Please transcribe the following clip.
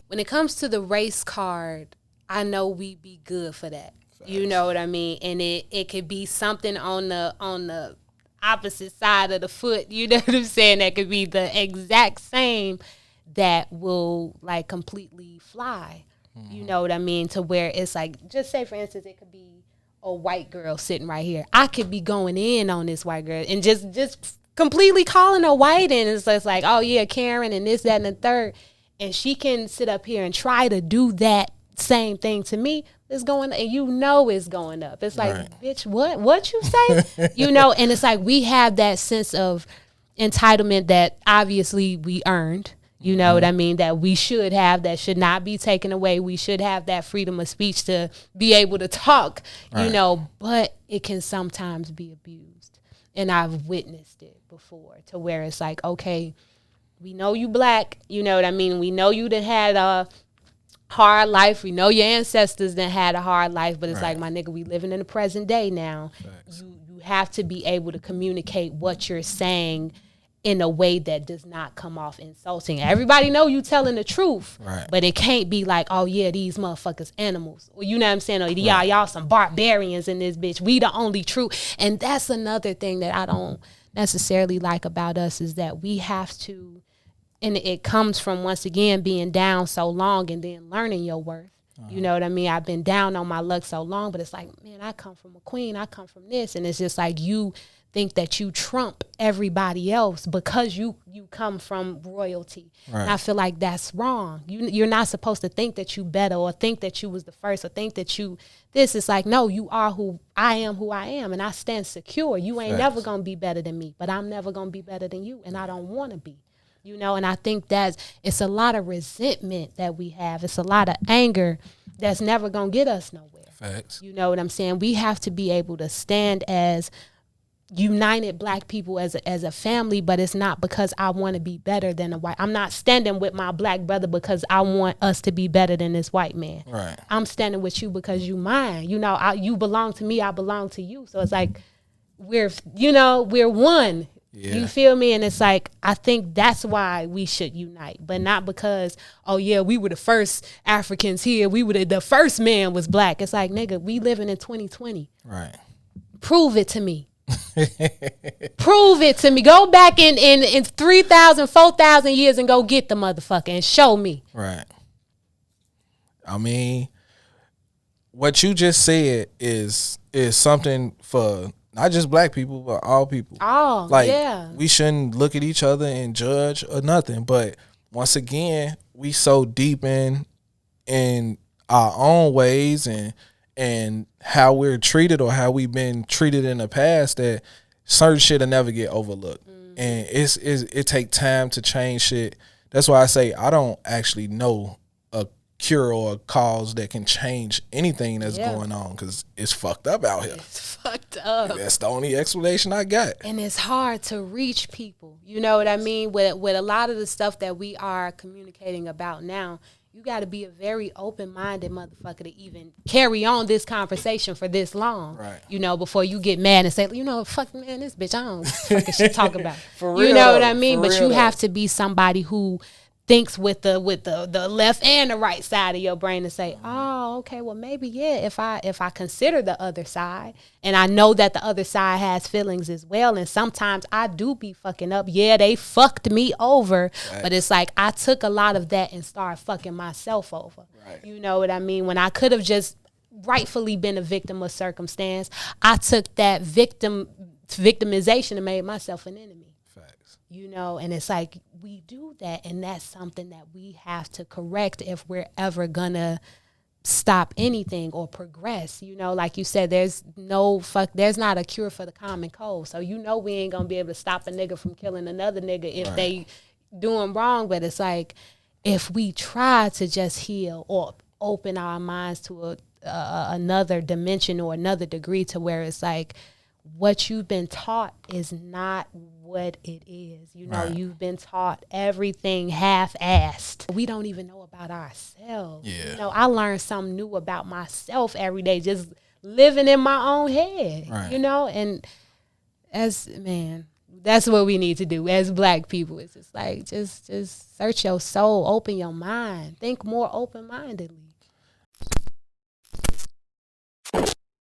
when it comes to the race card, I know we be good for that. You know what I mean? And it could be something on the opposite side of the foot, you know what I'm saying? That could be the exact same that will like completely fly. You know what I mean? To where it's like, just say for instance, it could be a white girl sitting right here. I could be going in on this white girl and just completely calling her white, and it's just like, oh yeah, Karen and this, that, and the third. And she can sit up here and try to do that same thing to me. It's going, and you know it's going up. It's like, bitch, what you say? You know, and it's like we have that sense of entitlement that obviously we earned. You know what I mean? That we should have, that should not be taken away. We should have that freedom of speech to be able to talk, you know, but it can sometimes be abused. And I've witnessed it before, to where it's like, okay, we know you black, you know what I mean? We know you done had a hard life. We know your ancestors done had a hard life, but it's like, my nigga, we living in the present day now. You have to be able to communicate what you're saying in a way that does not come off insulting. Everybody know you telling the truth, but it can't be like, oh yeah, these motherfuckers animals. Or you know what I'm saying? Or y'all some barbarians in this bitch. We the only true. And that's another thing that I don't necessarily like about us, is that we have to, and it comes from, once again, being down so long and then learning your worth. You know what I mean? I've been down on my luck so long, but it's like, man, I come from a queen. I come from this. And it's just like, you think that you trump everybody else because you come from royalty. And I feel like that's wrong. You're not supposed to think that you better, or think that you was the first, or think that you this. It's like, no, you are who I am, and I stand secure. You ain't never gonna be better than me, but I'm never gonna be better than you, and I don't want to be. You know, and I think it's a lot of resentment that we have. It's a lot of anger that's never gonna get us nowhere. Facts. You know what I'm saying? We have to be able to stand as united black people as a family, but it's not because I want to be better than a white. I'm not standing with my black brother because I want us to be better than this white man. Right. I'm standing with you because you mine. You know, you belong to me, I belong to you. So it's like we're one. Yeah. You feel me? And it's like, I think that's why we should unite, but not because, oh yeah, we were the first Africans here. We were the first man was black. It's like, nigga, we living in 2020. Right. Prove it to me. Prove it to me. Go back in 3,000, 4,000 years and go get the motherfucker and show me. Right. I mean, what you just said is something for not just black people, but all people. Oh, like, yeah. We shouldn't look at each other and judge or nothing. But once again, we so deep in our own ways and how we're treated, or how we've been treated in the past, that certain shit will never get overlooked. And it take time to change shit. That's why I say I don't actually know a cure or a cause that can change anything that's going on, because it's fucked up out here. It's fucked up. That's the only explanation I got. And it's hard to reach people. You know what I mean? With a lot of the stuff that we are communicating about now, you got to be a very open-minded motherfucker to even carry on this conversation for this long. Right. You know, before you get mad and say, you know, fuck, man, this bitch, I don't fucking shit talk about. For real, you know what I mean? But you though. have to be somebody who thinks with the left and the right side of your brain to say, oh, okay, well maybe if I consider the other side, and I know that the other side has feelings as well, and sometimes I do be fucking up. Yeah, they fucked me over, right. But it's like I took a lot of that and started fucking myself over. Right. You know what I mean? When I could have just rightfully been a victim of circumstance, I took that victimization and made myself an enemy. You know, and it's like we do that, and that's something that we have to correct if we're ever gonna stop anything or progress. You know, like you said, there's not a cure for the common cold. So you know we ain't gonna be able to stop a nigga from killing another nigga if they doing wrong. But it's like, if we try to just heal or open our minds to another dimension or another degree, to where it's like, what you've been taught is not what it is. You know, you've been taught everything half-assed. We don't even know about ourselves. Yeah. You know, I learn something new about myself every day, just living in my own head. Right. You know, and That's what we need to do as Black people. It's just like, just search your soul, open your mind, think more open-mindedly.